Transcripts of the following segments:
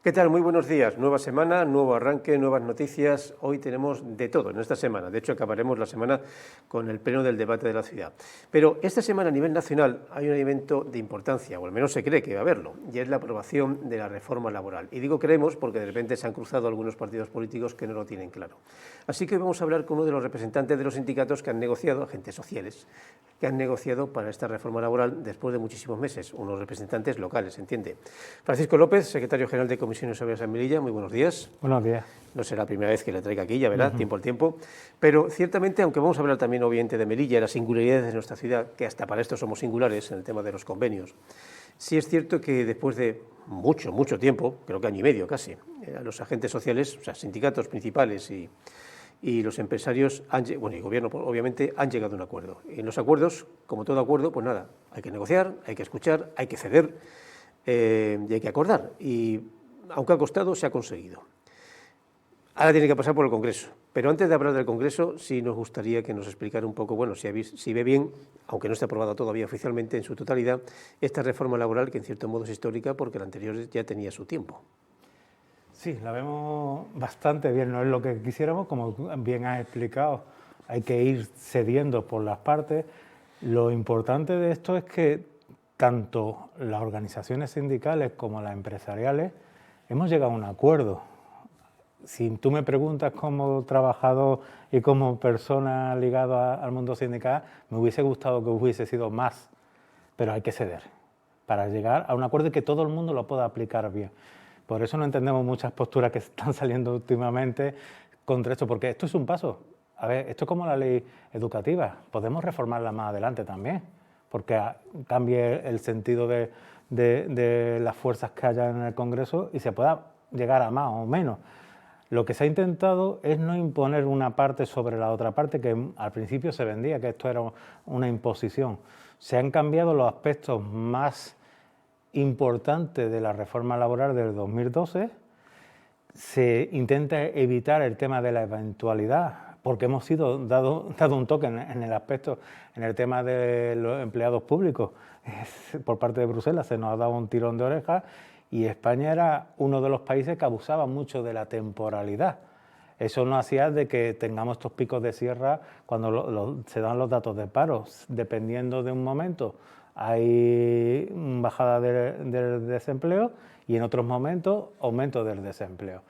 ¿Qué tal? Muy buenos días. Nueva semana, nuevo arranque, nuevas noticias. Hoy tenemos de todo en esta semana. De hecho, acabaremos la semana con el pleno del debate de la ciudad. Pero esta semana a nivel nacional hay un evento de importancia, o al menos se cree que va a haberlo, y es la aprobación de la reforma laboral. Y digo creemos porque de repente se han cruzado algunos partidos políticos que no lo tienen claro. Así que hoy vamos a hablar con uno de los representantes de los sindicatos que han negociado, agentes sociales, que han negociado para esta reforma laboral después de muchísimos meses, unos representantes locales, ¿se entiende? Francisco López, secretario general de Comisiones Obreras en Melilla, muy buenos días. Buenos días. No será la primera vez que le traiga aquí, ya verá, tiempo al tiempo. Pero ciertamente, aunque vamos a hablar también obviamente de Melilla, las singularidades de nuestra ciudad, que hasta para esto somos singulares en el tema de los convenios, sí es cierto que después de mucho tiempo, creo que año y medio casi, los agentes sociales, o sea, sindicatos principales y los empresarios, y el gobierno obviamente, han llegado a un acuerdo. Y en los acuerdos, como todo acuerdo, pues nada, hay que negociar, hay que escuchar, hay que ceder y hay que acordar. Y aunque ha costado, se ha conseguido. Ahora tiene que pasar por el Congreso. Pero antes de hablar del Congreso, sí nos gustaría que nos explicara un poco, bueno, si ve bien, aunque no esté aprobada todavía oficialmente en su totalidad, esta reforma laboral que en cierto modo es histórica porque la anterior ya tenía su tiempo. Sí, la vemos bastante bien, no es lo que quisiéramos, como bien has explicado, hay que ir cediendo por las partes. Lo importante de esto es que tanto las organizaciones sindicales como las empresariales hemos llegado a un acuerdo. Si tú me preguntas como trabajador y como persona ligada al mundo sindical, me hubiese gustado que hubiese sido más, pero hay que ceder para llegar a un acuerdo y que todo el mundo lo pueda aplicar bien. Por eso no entendemos muchas posturas que están saliendo últimamente contra esto, porque esto es un paso. A ver, esto es como la ley educativa, podemos reformarla más adelante también, porque cambie el sentido de las fuerzas que haya en el Congreso y se pueda llegar a más o menos. Lo que se ha intentado es no imponer una parte sobre la otra parte, que al principio se vendía que esto era una imposición. Se han cambiado los aspectos más importante de la reforma laboral del 2012, se intenta evitar el tema de la eventualidad, porque hemos sido dado un toque en el aspecto, en el tema de los empleados públicos, por parte de Bruselas se nos ha dado un tirón de orejas y España era uno de los países que abusaba mucho de la temporalidad. Eso no hacía de que tengamos estos picos de sierra cuando se dan los datos de paro, dependiendo de un momento. Hay bajada del desempleo y en otros momentos aumento del desempleo.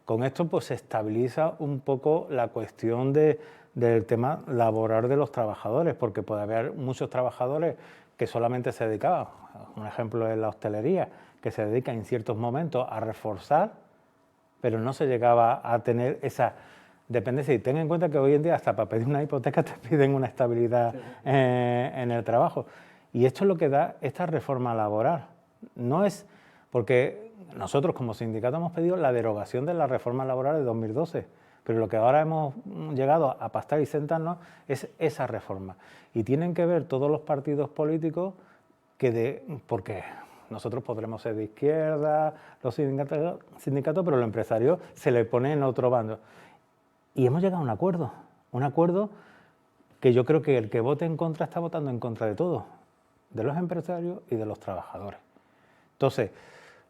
Con esto pues se estabiliza un poco la cuestión del tema laboral de los trabajadores, porque puede haber muchos trabajadores que solamente se dedicaban, un ejemplo es la hostelería, que se dedica en ciertos momentos a reforzar, pero no se llegaba a tener esa dependencia. Y ten en cuenta que hoy en día hasta para pedir una hipoteca te piden una estabilidad en el trabajo. Y esto es lo que da esta reforma laboral. No es porque nosotros como sindicato hemos pedido la derogación de la reforma laboral de 2012, pero lo que ahora hemos llegado a pactar y sentarnos es esa reforma. Y tienen que ver todos los partidos políticos porque nosotros podremos ser de izquierda, los sindicatos, pero los empresarios se le pone en otro bando. Y hemos llegado a un acuerdo que yo creo que el que vote en contra está votando en contra de todo, de los empresarios y de los trabajadores. Entonces,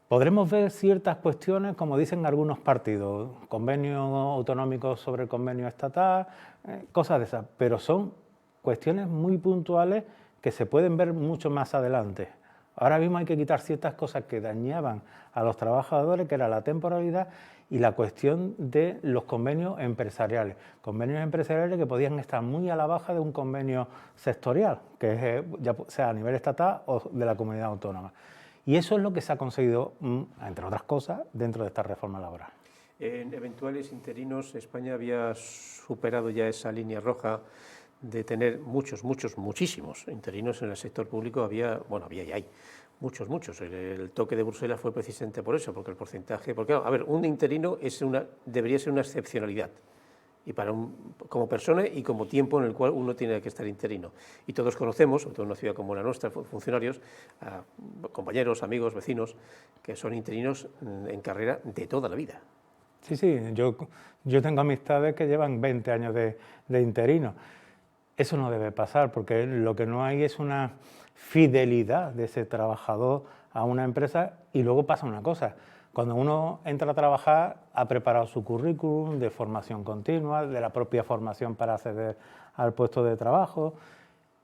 podremos ver ciertas cuestiones, como dicen algunos partidos, convenios autonómicos sobre el convenio estatal, cosas de esas, pero son cuestiones muy puntuales que se pueden ver mucho más adelante. Ahora mismo hay que quitar ciertas cosas que dañaban a los trabajadores, que era la temporalidad y la cuestión de los convenios empresariales que podían estar muy a la baja de un convenio sectorial, que es, ya sea a nivel estatal o de la comunidad autónoma. Y eso es lo que se ha conseguido, entre otras cosas, dentro de esta reforma laboral. En eventuales interinos, España había superado ya esa línea roja de tener muchísimos interinos en el sector público. Había y hay muchos. El toque de Bruselas fue precisamente por eso, porque el porcentaje, porque a ver, un interino debería ser una excepcionalidad, y como persona y como tiempo en el cual uno tiene que estar interino. Y todos conocemos, sobre todo en una ciudad como la nuestra, funcionarios, compañeros, amigos, vecinos, que son interinos en carrera de toda la vida. Sí, yo tengo amistades que llevan 20 años de interino. Eso no debe pasar, porque lo que no hay es una fidelidad de ese trabajador a una empresa. Y luego pasa una cosa, Cuando uno entra a trabajar, ha preparado su currículum de formación continua, de la propia formación para acceder al puesto de trabajo,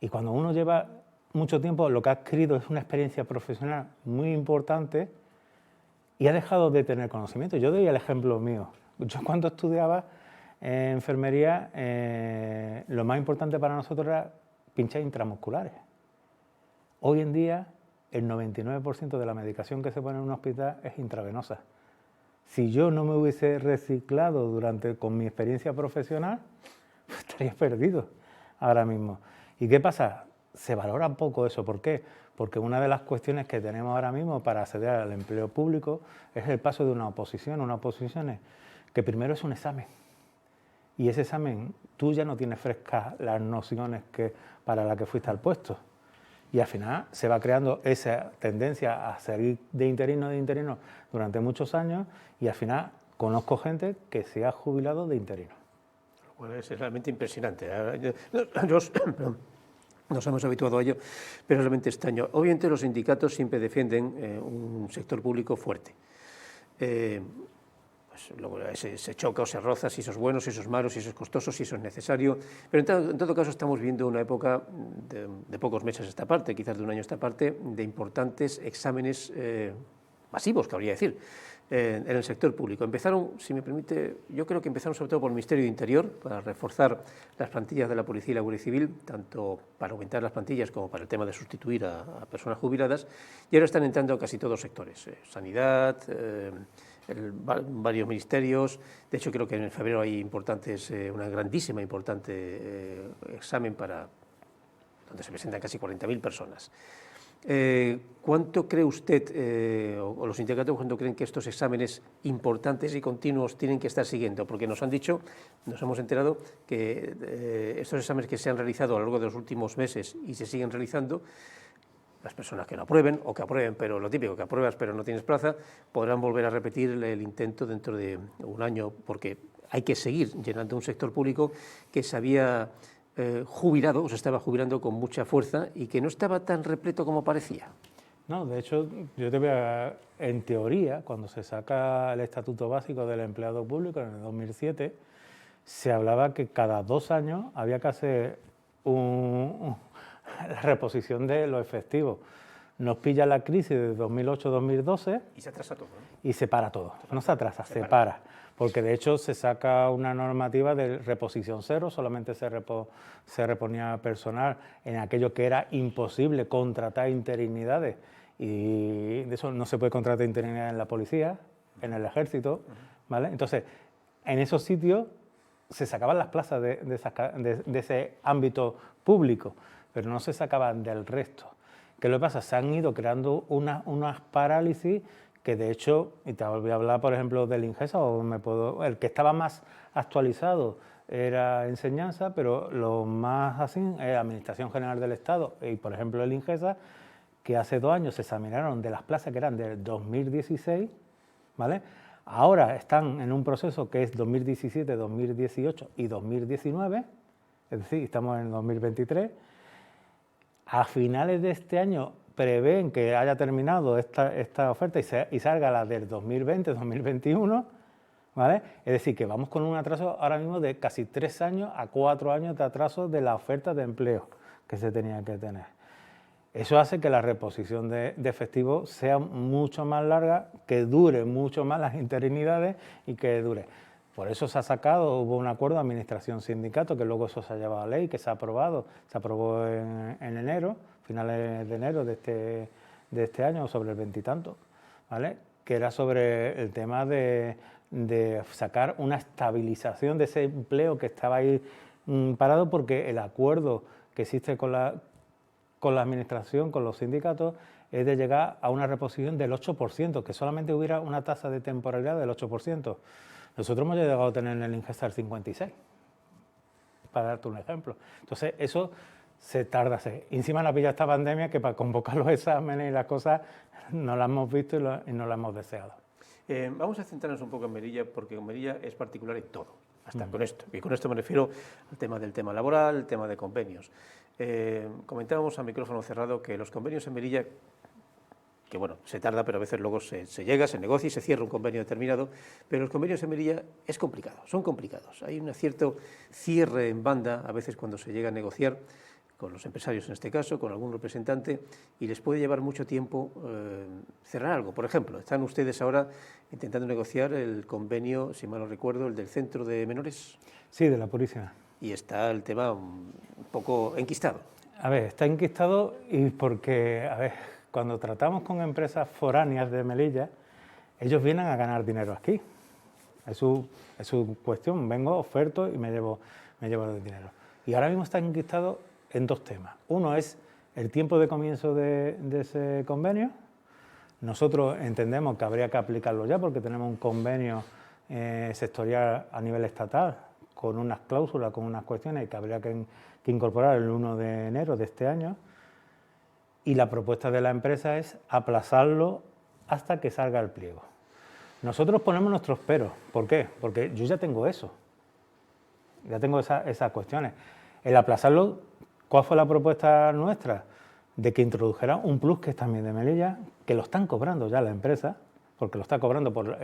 y cuando uno lleva mucho tiempo, lo que ha adquirido es una experiencia profesional muy importante y ha dejado de tener conocimiento. Yo doy el ejemplo mío. Yo cuando estudiaba enfermería, lo más importante para nosotros era pinchar intramusculares. Hoy en día, el 99% de la medicación que se pone en un hospital es intravenosa. Si yo no me hubiese reciclado con mi experiencia profesional, pues estaría perdido ahora mismo. ¿Y qué pasa? Se valora poco eso. ¿Por qué? Porque una de las cuestiones que tenemos ahora mismo para acceder al empleo público es el paso de una oposición. Una oposición es que primero es un examen. Y ese examen, tú ya no tienes frescas las nociones para las que fuiste al puesto. Y al final se va creando esa tendencia a seguir de interino durante muchos años, y al final conozco gente que se ha jubilado de interino. Bueno, es realmente impresionante. Nos hemos habituado a ello, pero es realmente extraño. Obviamente los sindicatos siempre defienden un sector público fuerte. Pues luego se choca o se roza si eso es bueno, si eso es malo, si eso es costoso, si eso es necesario. Pero en todo caso estamos viendo una época de pocos meses a esta parte, quizás de un año a esta parte, de importantes exámenes masivos, cabría decir, en el sector público. Empezaron, si me permite, yo creo que empezaron sobre todo por el Ministerio de Interior, para reforzar las plantillas de la Policía y la Guardia Civil, tanto para aumentar las plantillas como para el tema de sustituir a personas jubiladas, y ahora están entrando casi todos sectores, sanidad, varios ministerios. De hecho, creo que en febrero hay una grandísima, importante examen donde se presentan casi 40.000 personas. ¿Cuánto cree usted, o los sindicatos, cuánto creen que estos exámenes importantes y continuos tienen que estar siguiendo? Porque nos hemos enterado que estos exámenes que se han realizado a lo largo de los últimos meses y se siguen realizando, las personas que no aprueben o que aprueben, pero lo típico, que apruebas pero no tienes plaza, podrán volver a repetir el intento dentro de un año, porque hay que seguir llenando un sector público que se había jubilado, o se estaba jubilando con mucha fuerza y que no estaba tan repleto como parecía. No, de hecho, yo te voy a... En teoría, cuando se saca el Estatuto Básico del Empleado Público en el 2007, se hablaba que cada 2 años había que hacer la reposición de los efectivos. Nos pilla la crisis de 2008-2012... Y se atrasa todo, ¿no? Y se para todo. No se atrasa, se para. Porque de hecho se saca una normativa de reposición cero, solamente se reponía personal en aquello que era imposible contratar interinidades. Y de eso no se puede contratar interinidad en la policía, en el ejército, ¿vale? Entonces, en esos sitios se sacaban las plazas de ese ámbito público, pero no se sacaban del resto. ¿Qué le pasa? Se han ido creando unas parálisis que de hecho, y te volví a hablar por ejemplo del INGESA, el que estaba más actualizado era enseñanza, pero lo más así es Administración General del Estado y por ejemplo el INGESA, que hace 2 años se examinaron de las plazas que eran del 2016, ¿vale? Ahora están en un proceso que es 2017, 2018 y 2019, es decir, estamos en 2023. A finales de este año prevén que haya terminado esta oferta y salga la del 2020-2021, ¿vale? Es decir, que vamos con un atraso ahora mismo de casi 3 años a 4 años de atraso de la oferta de empleo que se tenía que tener. Eso hace que la reposición de efectivos sea mucho más larga, que dure mucho más las interinidades y que dure. Por eso se ha sacado, hubo un acuerdo de administración-sindicato, que luego eso se ha llevado a ley, que se ha aprobado, se aprobó en enero, finales de enero de este año, sobre el 20 y tanto, ¿vale? Que era sobre el tema de sacar una estabilización de ese empleo que estaba ahí parado, porque el acuerdo que existe con la administración, con los sindicatos, es de llegar a una reposición del 8%, que solamente hubiera una tasa de temporalidad del 8%. Nosotros hemos llegado a tener en el INGESA el 56%, para darte un ejemplo. Entonces, eso se tarda. Encima nos pilla esta pandemia que para convocar los exámenes y las cosas no la hemos visto y no la hemos deseado. Vamos a centrarnos un poco en Melilla, porque Melilla es particular en todo, hasta con esto. Y con esto me refiero al tema laboral, el tema de convenios. Comentábamos a micrófono cerrado que los convenios en Melilla, que bueno, se tarda, pero a veces luego se llega, se negocia y se cierra un convenio determinado, pero los convenios en Melilla es complicado, son complicados. Hay un cierto cierre en banda, a veces cuando se llega a negociar, con los empresarios en este caso, con algún representante, y les puede llevar mucho tiempo cerrar algo. Por ejemplo, están ustedes ahora intentando negociar el convenio, si mal no recuerdo, el del centro de menores. Sí, de la Purísima. Y está el tema un poco enquistado. A ver, está enquistado y porque, a ver, cuando tratamos con empresas foráneas de Melilla, ellos vienen a ganar dinero aquí. Es su cuestión, vengo, oferto y me llevo el dinero. Y ahora mismo está enquistado en dos temas. Uno es el tiempo de comienzo de ese convenio. Nosotros entendemos que habría que aplicarlo ya porque tenemos un convenio sectorial a nivel estatal con unas cláusulas, con unas cuestiones que habría que incorporar el 1 de enero de este año. Y la propuesta de la empresa es aplazarlo hasta que salga el pliego. Nosotros ponemos nuestros peros. ¿Por qué? Porque yo ya tengo eso. Ya tengo esas cuestiones. El aplazarlo, ¿cuál fue la propuesta nuestra? De que introdujera un plus que es también de Melilla, que lo están cobrando ya la empresa, porque lo está cobrando por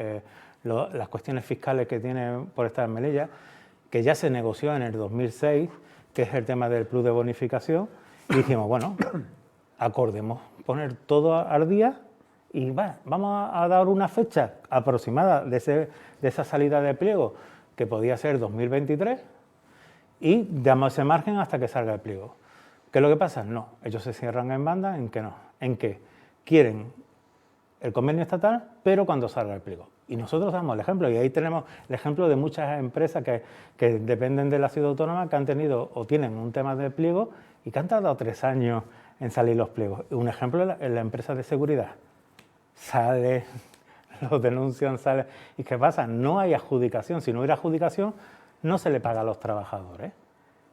las cuestiones fiscales que tiene por estar en Melilla, que ya se negoció en el 2006, que es el tema del plus de bonificación, y dijimos, bueno, acordemos poner todo al día y vamos a dar una fecha aproximada de esa salida de pliego, que podía ser 2023, y damos ese margen hasta que salga el pliego. ¿Qué es lo que pasa? No, ellos se cierran en banda en que no, en que quieren el convenio estatal, pero cuando salga el pliego. Y nosotros damos el ejemplo, y ahí tenemos el ejemplo de muchas empresas que dependen de la ciudad autónoma, que han tenido o tienen un tema de pliego y que han tardado 3 años en salir los pliegos. Un ejemplo es la empresa de seguridad. Sale, los denuncian, sale. ¿Y qué pasa? No hay adjudicación. Si no hubiera adjudicación, no se le paga a los trabajadores.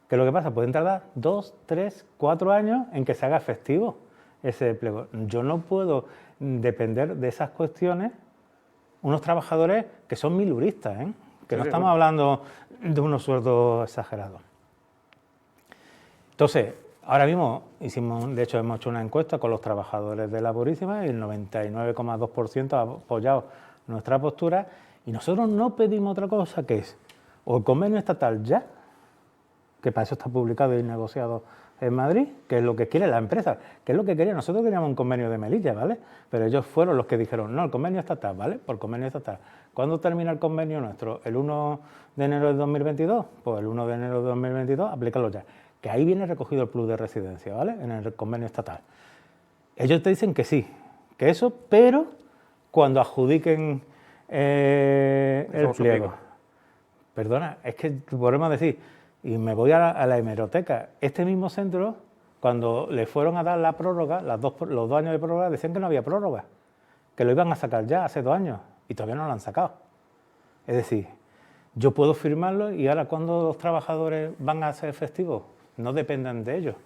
¿Qué es lo que pasa? Pueden tardar 2, 3, 4 años en que se haga efectivo ese pliego. Yo no puedo depender de esas cuestiones unos trabajadores que son miluristas, que no estamos hablando de unos sueldos exagerados. Entonces, ahora mismo de hecho hemos hecho una encuesta con los trabajadores de la Purísima y el 99,2% ha apoyado nuestra postura y nosotros no pedimos otra cosa que es o el convenio estatal ya, que para eso está publicado y negociado en Madrid, que es lo que quiere la empresa, que es lo que quería. Nosotros queríamos un convenio de Melilla, ¿vale? Pero ellos fueron los que dijeron, no, el convenio estatal, ¿vale? Por convenio estatal. ¿Cuándo termina el convenio nuestro? ¿El 1 de enero de 2022? Pues el 1 de enero de 2022, aplícalo ya. Que ahí viene recogido el plus de residencia, ¿vale? En el convenio estatal. Ellos te dicen que sí, que eso, pero cuando adjudiquen el pliego. Perdona, es que podemos decir... Y me voy a la hemeroteca. Este mismo centro, cuando le fueron a dar la prórroga, los 2 años de prórroga, decían que no había prórroga, que lo iban a sacar ya hace 2 años y todavía no lo han sacado. Es decir, yo puedo firmarlo y ahora cuando los trabajadores van a ser efectivos, no dependen de ellos.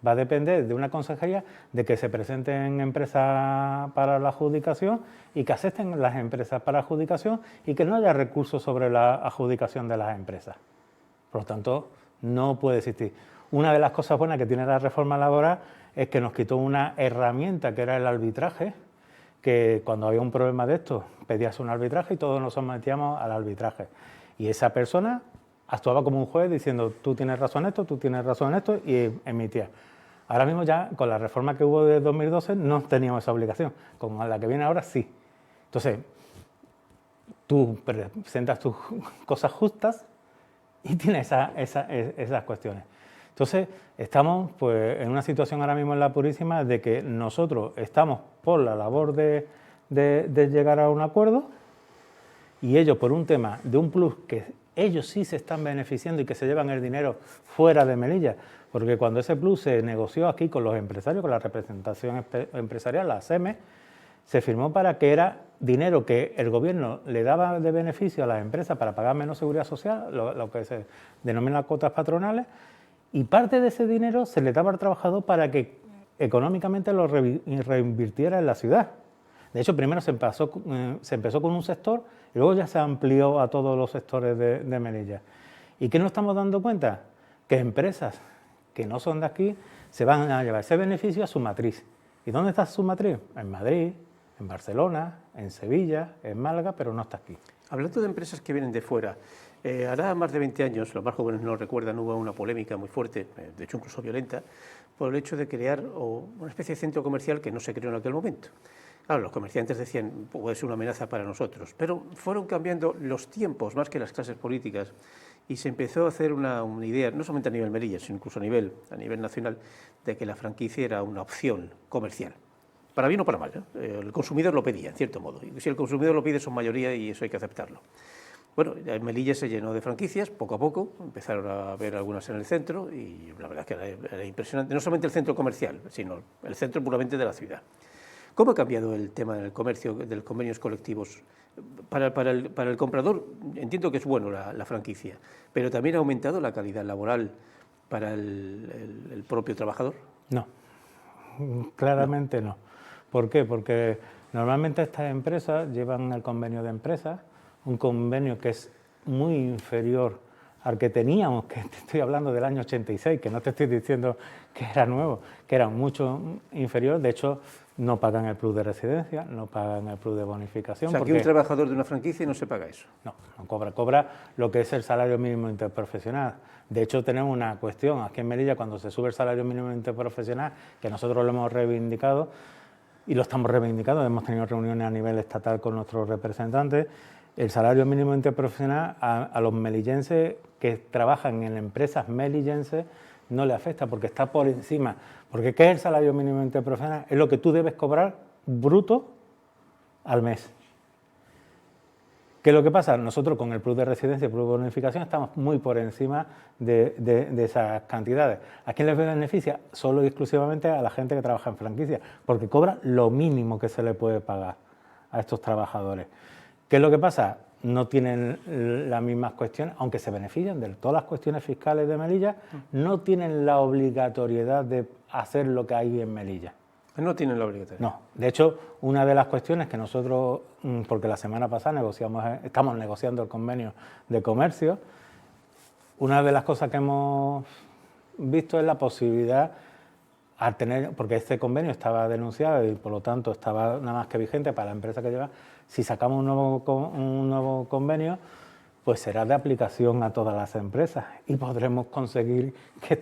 Va a depender de una consejería de que se presenten empresas para la adjudicación y que acepten las empresas para adjudicación y que no haya recursos sobre la adjudicación de las empresas. Por lo tanto, no puede existir. Una de las cosas buenas que tiene la reforma laboral es que nos quitó una herramienta que era el arbitraje, que cuando había un problema de esto pedías un arbitraje y todos nos sometíamos al arbitraje. Y esa persona actuaba como un juez diciendo tú tienes razón en esto, tú tienes razón en esto y emitía. Ahora mismo ya con la reforma que hubo de 2012 no teníamos esa obligación, con la que viene ahora sí. Entonces, tú presentas tus cosas justas y tiene esas cuestiones. Entonces, estamos pues, en una situación ahora mismo en la Purísima de que nosotros estamos por la labor de llegar a un acuerdo y ellos por un tema de un plus que ellos sí se están beneficiando y que se llevan el dinero fuera de Melilla, porque cuando ese plus se negoció aquí con los empresarios, con la representación empresarial, la SEME, se firmó para que era dinero que el gobierno le daba de beneficio a las empresas para pagar menos seguridad social, lo que se denomina cuotas patronales, y parte de ese dinero se le daba al trabajador para que económicamente lo reinvirtiera en la ciudad. De hecho, primero se empezó con un sector y luego ya se amplió a todos los sectores de Melilla. ¿Y qué nos estamos dando cuenta? Que empresas que no son de aquí se van a llevar ese beneficio a su matriz. Y ¿Y dónde está su matriz? En Madrid, en Barcelona, en Sevilla, en Málaga, pero no está aquí. Hablando de empresas que vienen de fuera, hará más de 20 años, los más jóvenes no lo recuerdan, hubo una polémica muy fuerte, de hecho incluso violenta, por el hecho de crear una especie de centro comercial que no se creó en aquel momento. Claro, los comerciantes decían, puede ser una amenaza para nosotros, pero fueron cambiando los tiempos más que las clases políticas y se empezó a hacer una idea, no solamente a nivel Melilla, sino incluso a nivel nacional, de que la franquicia era una opción comercial. Para bien o para mal, ¿eh? El consumidor lo pedía, en cierto modo, y si el consumidor lo pide son mayoría y eso hay que aceptarlo. Bueno, en Melilla se llenó de franquicias, poco a poco, empezaron a haber algunas en el centro y la verdad es que era impresionante, no solamente el centro comercial, sino el centro puramente de la ciudad. ¿Cómo ha cambiado el tema del comercio, de los convenios colectivos? Para el comprador entiendo que es bueno la franquicia, pero también ha aumentado la calidad laboral para el propio trabajador. No, claramente no. ¿Por qué? Porque normalmente estas empresas llevan el convenio de empresas, un convenio que es muy inferior al que teníamos, que te estoy hablando del año 86, que no te estoy diciendo que era nuevo, que era mucho inferior. De hecho, no pagan el plus de residencia, no pagan el plus de bonificación. O sea, que un trabajador de una franquicia no se paga eso. No cobra lo que es el salario mínimo interprofesional. De hecho, tenemos una cuestión aquí en Melilla, cuando se sube el salario mínimo interprofesional, que nosotros lo hemos reivindicado y lo estamos reivindicando, hemos tenido reuniones a nivel estatal con nuestros representantes. El salario mínimo interprofesional a los melillenses que trabajan en empresas melillenses no le afecta porque está por encima. Porque ¿qué es el salario mínimo interprofesional? Es lo que tú debes cobrar bruto al mes. ¿Qué es lo que pasa? Nosotros con el plus de residencia y plus de bonificación estamos muy por encima de esas cantidades. ¿A quién les beneficia? Solo y exclusivamente a la gente que trabaja en franquicia, porque cobra lo mínimo que se le puede pagar a estos trabajadores. ¿Qué es lo que pasa? No tienen las mismas cuestiones, aunque se benefician de todas las cuestiones fiscales de Melilla, no tienen la obligatoriedad de hacer lo que hay en Melilla. No tienen la obligatoriedad. No. De hecho, una de las cuestiones que nosotros, porque la semana pasada estamos negociando el convenio de comercio, una de las cosas que hemos visto es la posibilidad, al tener, porque este convenio estaba denunciado y por lo tanto estaba nada más que vigente para la empresa que lleva, si sacamos un nuevo convenio, pues será de aplicación a todas las empresas y podremos conseguir que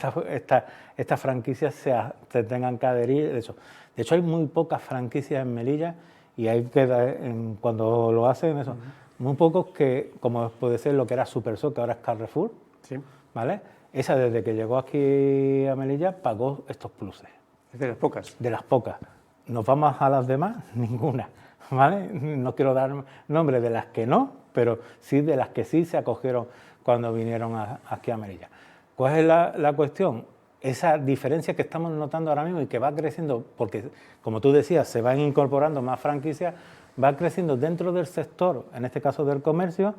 estas franquicias se tengan que adherir. De hecho, hay muy pocas franquicias en Melilla y hay que, cuando lo hacen, eso, muy pocos que, como puede ser lo que era Supersol, que ahora es Carrefour, sí. ¿Vale? Esa desde que llegó aquí a Melilla pagó estos pluses. Es de las pocas. De las pocas. ¿Nos vamos a las demás? Ninguna. ¿Vale? No quiero dar nombre de las que no, pero sí de las que sí se acogieron cuando vinieron aquí a Melilla. ¿Cuál es la cuestión? Esa diferencia que estamos notando ahora mismo y que va creciendo, porque como tú decías, se van incorporando más franquicias, va creciendo dentro del sector, en este caso del comercio,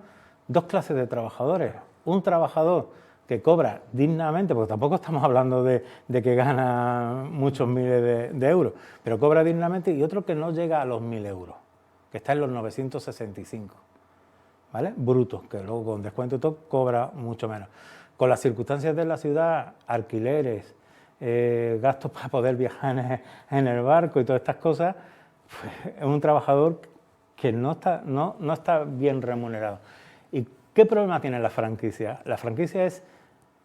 dos clases de trabajadores. Un trabajador que cobra dignamente, porque tampoco estamos hablando de que gana muchos miles de euros, pero cobra dignamente, y otro que no llega a los 1.000 euros, que está en los 965, ¿vale? Brutos, que luego con descuento y todo cobra mucho menos. Con las circunstancias de la ciudad, alquileres, gastos para poder viajar en el barco y todas estas cosas, pues es un trabajador que no está bien remunerado. ¿Y qué problema tiene la franquicia? La franquicia es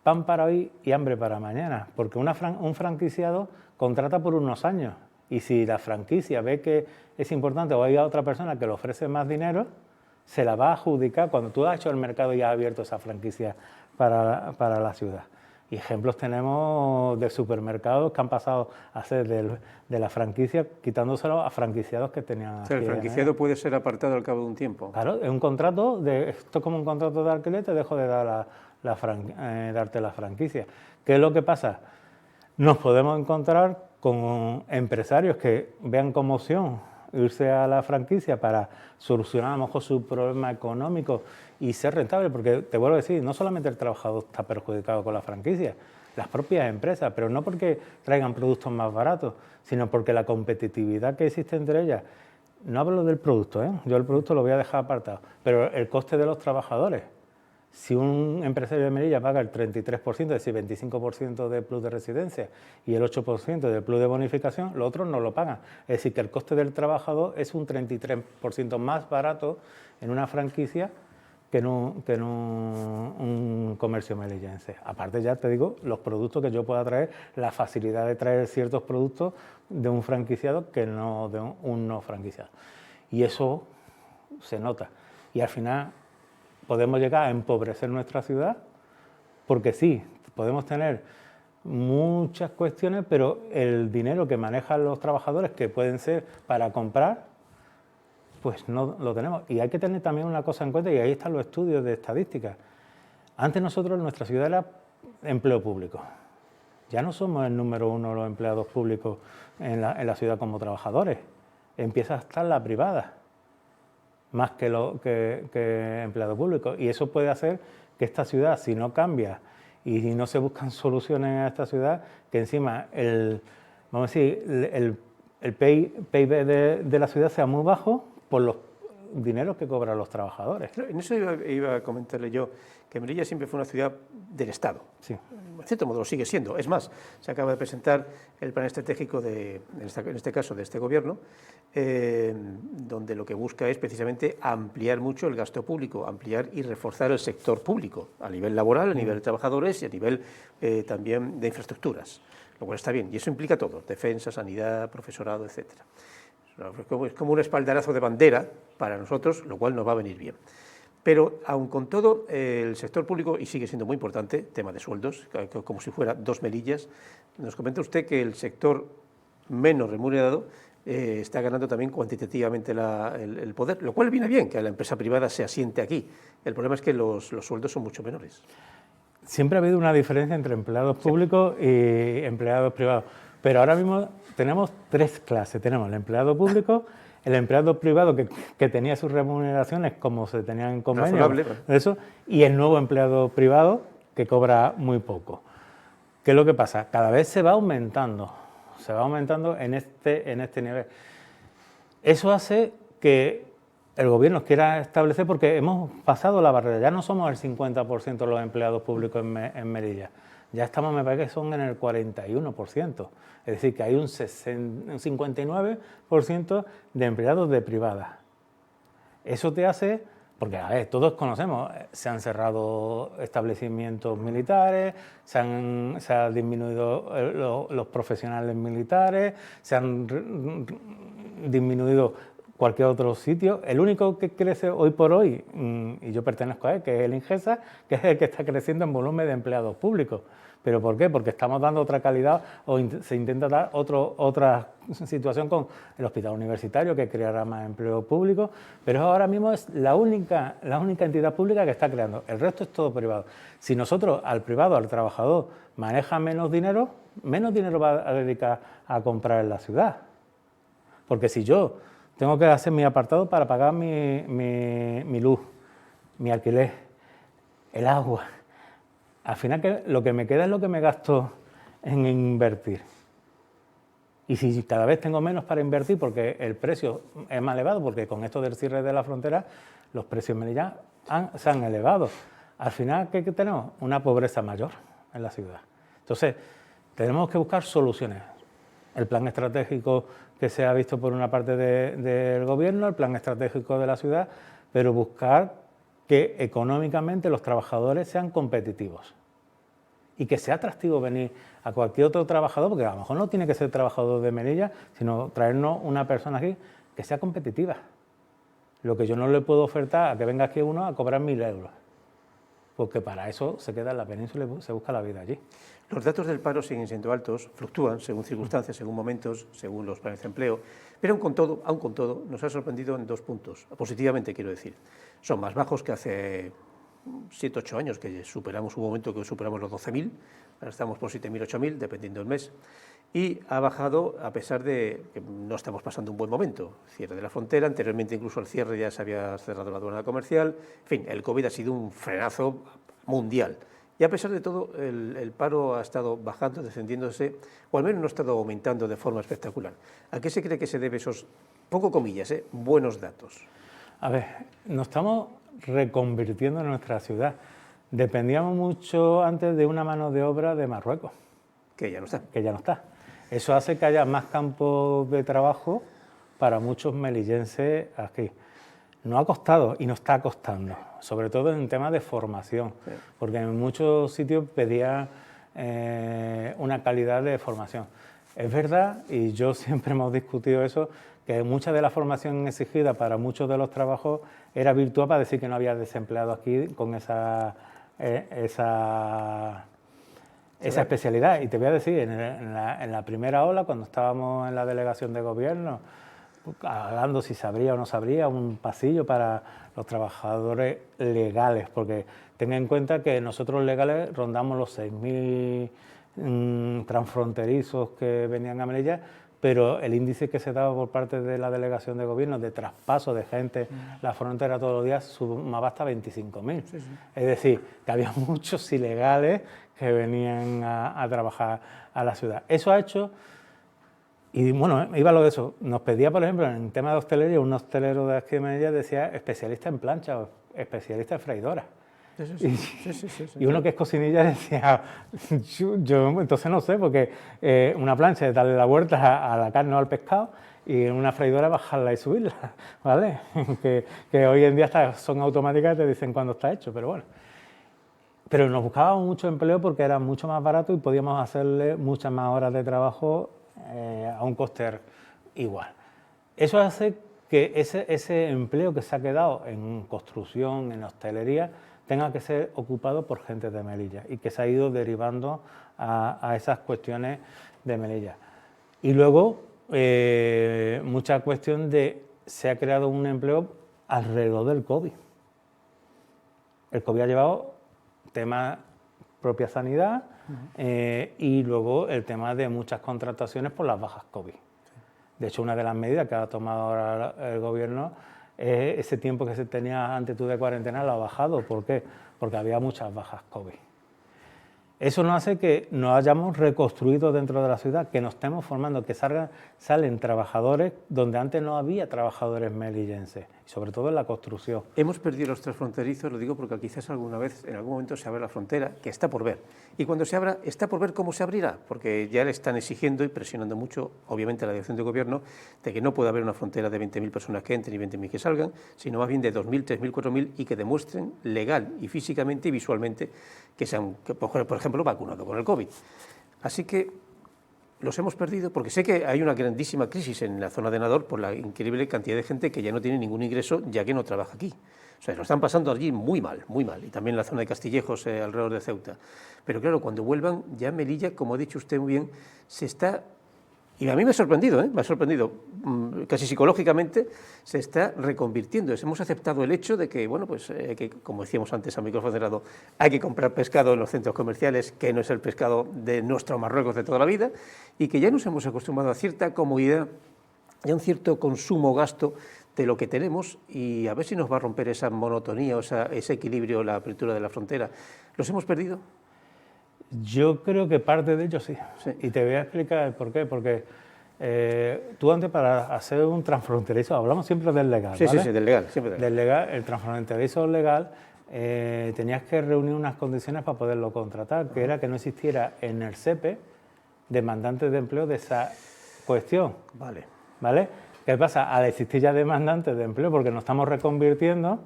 pan para hoy y hambre para mañana, porque un franquiciado contrata por unos años y si la franquicia ve que es importante o hay otra persona que le ofrece más dinero, se la va a adjudicar cuando tú has hecho el mercado y has abierto esa franquicia para la ciudad. Y ejemplos tenemos de supermercados que han pasado a ser de la franquicia, quitándoselo a franquiciados que tenían. O sea, el franquiciado puede ser apartado al cabo de un tiempo. Claro, es un contrato, esto es como un contrato de alquiler, te dejo de dar darte la franquicia. ¿Qué es lo que pasa? Nos podemos encontrar con empresarios que vean como opción irse a la franquicia para solucionar a lo mejor su problema económico y ser rentable, porque te vuelvo a decir, no solamente el trabajador está perjudicado con la franquicia, las propias empresas, pero no porque traigan productos más baratos, sino porque la competitividad que existe entre ellas, no hablo del producto, yo el producto lo voy a dejar apartado, pero el coste de los trabajadores. Si un empresario de Melilla paga el 33%, es decir, 25% de plus de residencia y el 8% del plus de bonificación, los otros no lo pagan. Es decir, que el coste del trabajador es un 33% más barato en una franquicia que en un comercio melillense. Aparte, ya te digo, los productos que yo pueda traer, la facilidad de traer ciertos productos de un franquiciado que no de un no franquiciado. Y eso se nota. Y al final podemos llegar a empobrecer nuestra ciudad, porque sí, podemos tener muchas cuestiones, pero el dinero que manejan los trabajadores, que pueden ser para comprar, pues no lo tenemos. Y hay que tener también una cosa en cuenta, y ahí están los estudios de estadística. Antes nosotros, nuestra ciudad era empleo público. Ya no somos el número uno los empleados públicos en la ciudad como trabajadores. Empieza a estar la privada, más que empleado público. Y eso puede hacer que esta ciudad, si no cambia y no se buscan soluciones a esta ciudad, que encima el PIB de la ciudad sea muy bajo por los dineros que cobran los trabajadores. En eso iba a comentarle yo, que Melilla siempre fue una ciudad del Estado. Sí. En cierto modo lo sigue siendo. Es más, se acaba de presentar el plan estratégico, en este caso, de este Gobierno, donde lo que busca es precisamente ampliar mucho el gasto público, ampliar y reforzar el sector público, a nivel laboral, a nivel de trabajadores y a nivel también de infraestructuras, lo cual está bien. Y eso implica todo, defensa, sanidad, profesorado, etcétera. Es como un espaldarazo de bandera para nosotros, lo cual nos va a venir bien. Pero, aun con todo, el sector público, y sigue siendo muy importante, tema de sueldos, como si fuera dos Melillas, nos comenta usted que el sector menos remunerado está ganando también cuantitativamente el poder, lo cual viene bien, que la empresa privada se asiente aquí. El problema es que los sueldos son mucho menores. Siempre ha habido una diferencia entre empleados públicos y empleados privados, pero ahora mismo tenemos tres clases. Tenemos el empleado público, el empleado privado que tenía sus remuneraciones como se tenían en convenio, eso, y el nuevo empleado privado que cobra muy poco. ¿Qué es lo que pasa? Cada vez se va aumentando en este nivel. Eso hace que el Gobierno quiera establecer, porque hemos pasado la barrera, ya no somos el 50% de los empleados públicos en Melilla, ya estamos, me parece que son en el 41%, es decir, que hay un 59% de empleados de privada. Eso te hace, porque a ver, todos conocemos, se han cerrado establecimientos militares, se han disminuido los profesionales militares, se han disminuido cualquier otro sitio. El único que crece hoy por hoy, y yo pertenezco a él, que es el Ingesa, que es el que está creciendo en volumen de empleados públicos. ¿Pero por qué? Porque estamos dando otra calidad o se intenta dar otra situación con el hospital universitario, que creará más empleo público, pero ahora mismo es la única entidad pública que está creando. El resto es todo privado. Si nosotros al privado, al trabajador, maneja menos dinero va a dedicar a comprar en la ciudad. Porque si yo tengo que hacer mi apartado para pagar mi luz, mi alquiler, el agua, al final lo que me queda es lo que me gasto en invertir. Y si cada vez tengo menos para invertir porque el precio es más elevado, porque con esto del cierre de la frontera los precios en Melilla se han elevado. Al final, ¿qué tenemos? Una pobreza mayor en la ciudad. Entonces, tenemos que buscar soluciones. El plan estratégico que se ha visto por una parte del Gobierno, el plan estratégico de la ciudad, pero buscar que económicamente los trabajadores sean competitivos y que sea atractivo venir a cualquier otro trabajador, porque a lo mejor no tiene que ser trabajador de Melilla, sino traernos una persona aquí que sea competitiva. Lo que yo no le puedo ofertar a que venga aquí uno a cobrar 1.000 euros, porque para eso se queda en la península y se busca la vida allí. Los datos del paro siguen siendo altos, fluctúan según circunstancias, según momentos, según los planes de empleo, pero aún con todo, nos ha sorprendido en 2 puntos, positivamente quiero decir. Son más bajos que hace 7 o 8 años, que hubo un momento que superamos los 12.000, ahora estamos por 7.000, 8.000, dependiendo del mes, y ha bajado a pesar de que no estamos pasando un buen momento. Cierre de la frontera, anteriormente incluso al cierre ya se había cerrado la aduana comercial, en fin, el COVID ha sido un frenazo mundial. Y a pesar de todo, el paro ha estado bajando, descendiéndose, o al menos no ha estado aumentando de forma espectacular. ¿A qué se cree que se debe esos, poco comillas, buenos datos? A ver, nos estamos reconvirtiendo en nuestra ciudad. dependíamos mucho antes de una mano de obra de Marruecos. Que ya no está. Que ya no está. Eso hace que haya más campos de trabajo para muchos melillenses aquí. Nos ha costado y nos está costando, sobre todo en temas de formación, sí, porque en muchos sitios pedía una calidad de formación. Es verdad, y yo siempre hemos discutido eso, que mucha de la formación exigida para muchos de los trabajos era virtual para decir que no había desempleado aquí con esa especialidad. Y te voy a decir, en la primera ola, cuando estábamos en la delegación de gobierno, hablando si sabría o no sabría, un pasillo para los trabajadores legales, porque tenga en cuenta que nosotros legales rondamos los 6.000 transfronterizos que venían a Melilla, pero el índice que se daba por parte de la delegación de gobierno de traspaso de gente la frontera todos los días sumaba hasta 25.000. Sí, sí. Es decir, que había muchos ilegales que venían a trabajar a la ciudad. Eso ha hecho... Y bueno, iba lo de eso. Nos pedía, por ejemplo, en el tema de hostelería, un hostelero de aquí de Melilla decía especialista en plancha o especialista en freidora. Sí. Y uno que es cocinilla decía, yo entonces no sé, porque una plancha es darle la vuelta a la carne o al pescado y en una freidora bajarla y subirla, ¿vale? que hoy en día son automáticas y te dicen cuándo está hecho, pero bueno. Pero nos buscábamos mucho empleo porque era mucho más barato y podíamos hacerle muchas más horas de trabajo a un coste igual. Eso hace que ese empleo que se ha quedado en construcción, en hostelería, tenga que ser ocupado por gente de Melilla y que se ha ido derivando a esas cuestiones de Melilla. Y luego, mucha cuestión de se ha creado un empleo alrededor del COVID. El COVID ha llevado temas propia sanidad, y luego el tema de muchas contrataciones por las bajas COVID. De hecho, una de las medidas que ha tomado ahora el gobierno es ese tiempo que se tenía antes tú de cuarentena lo ha bajado. ¿Por qué? Porque había muchas bajas COVID. Eso nos hace que nos hayamos reconstruido dentro de la ciudad, que nos estemos formando, que salen trabajadores donde antes no había trabajadores melillenses, y sobre todo en la construcción. Hemos perdido los transfronterizos, lo digo porque quizás alguna vez, en algún momento se abra la frontera, que está por ver. Y cuando se abra, está por ver cómo se abrirá, porque ya le están exigiendo y presionando mucho, obviamente, a la dirección de gobierno, de que no puede haber una frontera de 20.000 personas que entren y 20.000 que salgan, sino más bien de 2.000, 3.000, 4.000 y que demuestren legal y físicamente y visualmente que sean, por ejemplo, vacunados con el COVID. Así que los hemos perdido porque sé que hay una grandísima crisis en la zona de Nador por la increíble cantidad de gente que ya no tiene ningún ingreso ya que no trabaja aquí. O sea, lo están pasando allí muy mal, y también en la zona de Castillejos, alrededor de Ceuta. Pero claro, cuando vuelvan, ya Melilla, como ha dicho usted muy bien, se está... Y a mí me ha sorprendido, casi psicológicamente, se está reconvirtiendo. Hemos aceptado el hecho de que, bueno, pues, que, como decíamos antes a micrófono cerrado, hay que comprar pescado en los centros comerciales, que no es el pescado de nuestro Marruecos de toda la vida, y que ya nos hemos acostumbrado a cierta comodidad y a un cierto consumo, gasto de lo que tenemos, y a ver si nos va a romper esa monotonía o ese equilibrio, la apertura de la frontera. ¿Los hemos perdido? Yo creo que parte de ello sí. Y te voy a explicar el por qué. Porque tú antes para hacer un transfronterizo, hablamos siempre del legal, sí, ¿vale? Sí, del legal, siempre del legal. El transfronterizo legal, tenías que reunir unas condiciones para poderlo contratar, que era que no existiera en el SEPE demandantes de empleo de esa cuestión. ¿Vale? ¿Qué pasa? Al existir ya demandantes de empleo, porque nos estamos reconvirtiendo,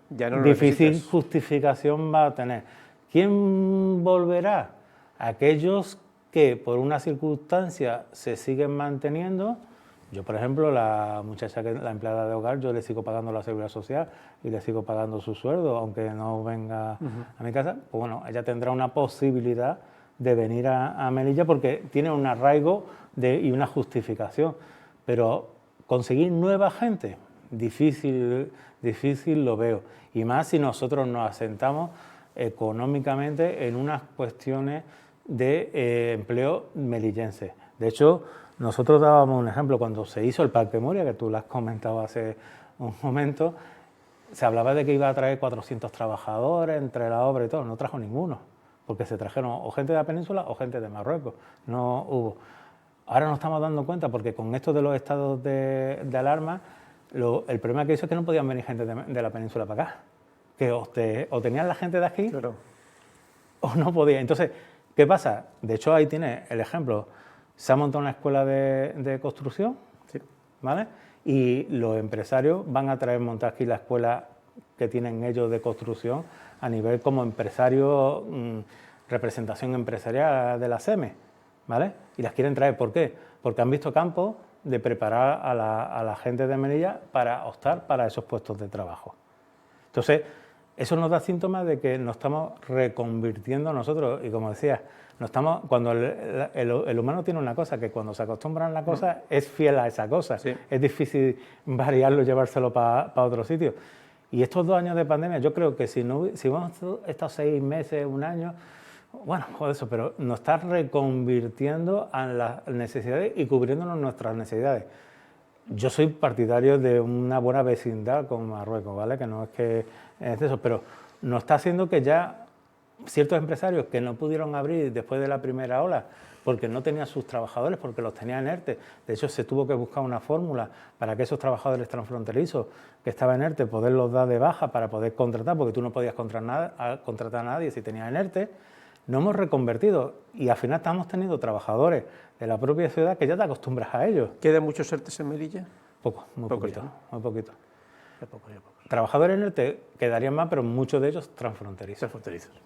ya no difícil justificación va a tener. ¿Quién volverá? Aquellos que por una circunstancia se siguen manteniendo. Yo, por ejemplo, la muchacha, la empleada de hogar, yo le sigo pagando la seguridad social y le sigo pagando su sueldo, aunque no venga a mi casa. Pues bueno, ella tendrá una posibilidad de venir a Melilla porque tiene un arraigo y una justificación. Pero conseguir nueva gente, difícil lo veo. Y más si nosotros nos asentamos económicamente en unas cuestiones de empleo melillense. De hecho, nosotros dábamos un ejemplo cuando se hizo el Parque Moria, que tú lo has comentado hace un momento, se hablaba de que iba a traer 400 trabajadores entre la obra y todo, no trajo ninguno, porque se trajeron o gente de la península o gente de Marruecos, no hubo. Ahora nos estamos dando cuenta, porque con esto de los estados de alarma, el problema que hizo es que no podían venir gente de la península para acá. que o tenían la gente de aquí Claro. o no podía. Entonces, ¿qué pasa? De hecho, ahí tiene el ejemplo. Se ha montado una escuela de construcción, Sí. ¿vale? Y los empresarios van a traer montar aquí la escuela que tienen ellos de construcción a nivel como empresario, representación empresarial de la SEME, ¿vale? Y las quieren traer. ¿Por qué? Porque han visto campos de preparar a la gente de Melilla para optar para esos puestos de trabajo. Entonces, eso nos da síntomas de que nos estamos reconvirtiendo nosotros. Y como decía, cuando el humano tiene una cosa, que cuando se acostumbra a una cosa es fiel a esa cosa. Sí. Es difícil variarlo y llevárselo para otro sitio. Y estos 2 años de pandemia, yo creo que si hemos estado 6 meses, 1 año, bueno, joder, eso, pero nos está reconvirtiendo a las necesidades y cubriéndonos nuestras necesidades. Yo soy partidario de una buena vecindad con Marruecos, ¿vale? Que no es que es eso, pero nos está haciendo que ya ciertos empresarios que no pudieron abrir después de la primera ola porque no tenían sus trabajadores, porque los tenían en ERTE. De hecho, se tuvo que buscar una fórmula para que esos trabajadores transfronterizos que estaban en ERTE, poderlos dar de baja para poder contratar, porque tú no podías contratar a nadie si tenías en ERTE. Nos hemos reconvertido y al final estamos teniendo trabajadores de la propia ciudad que ya te acostumbras a ellos. ¿Quedan muchos ERTEs en Melilla? Poco, muy poquito, ¿no? muy poquito. Ya poco, ya poco. Trabajadores en ERTE quedarían más, pero muchos de ellos transfronterizos. Transfronterizos.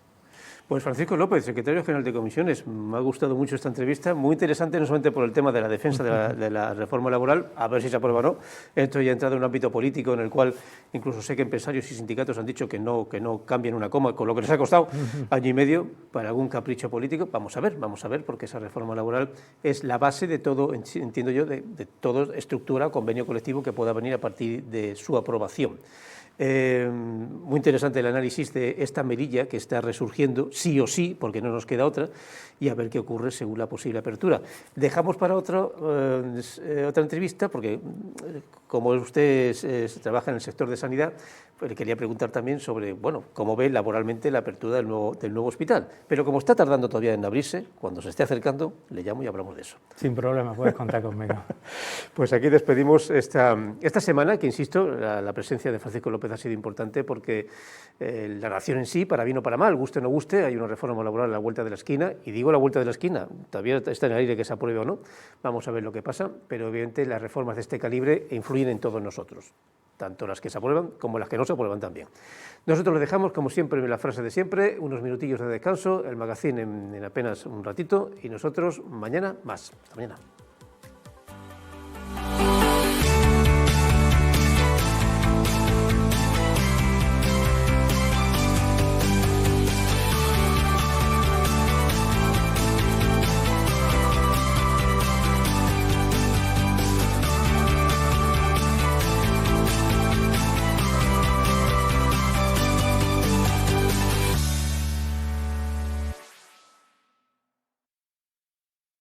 Pues Francisco López, secretario general de comisiones, me ha gustado mucho esta entrevista, muy interesante no solamente por el tema de la defensa de la reforma laboral, a ver si se aprueba o no. Esto ya ha entrado en un ámbito político en el cual incluso sé que empresarios y sindicatos han dicho que no cambien una coma, con lo que les ha costado año y medio para algún capricho político. Vamos a ver, porque esa reforma laboral es la base de todo, entiendo yo, de toda estructura o convenio colectivo que pueda venir a partir de su aprobación. Muy interesante el análisis de esta Melilla que está resurgiendo, sí o sí, porque no nos queda otra, y a ver qué ocurre según la posible apertura. Dejamos para otra entrevista, porque como usted trabaja en el sector de sanidad, pues le quería preguntar también sobre, bueno, cómo ve laboralmente la apertura del nuevo hospital. Pero como está tardando todavía en abrirse, cuando se esté acercando, le llamo y hablamos de eso. Sin problema, puedes contar conmigo. Pues aquí despedimos esta semana, que insisto, la presencia de Francisco López ha sido importante porque la nación en sí, para bien o para mal, guste o no guste, hay una reforma laboral a la vuelta de la esquina, y digo la vuelta de la esquina, todavía está en el aire que se apruebe o no, vamos a ver lo que pasa, pero evidentemente las reformas de este calibre influyen en todos nosotros, tanto las que se aprueban como las que no se aprueban también. Nosotros le dejamos, como siempre, la frase de siempre, unos minutillos de descanso, el magazine en apenas un ratito, y nosotros mañana más. Hasta mañana.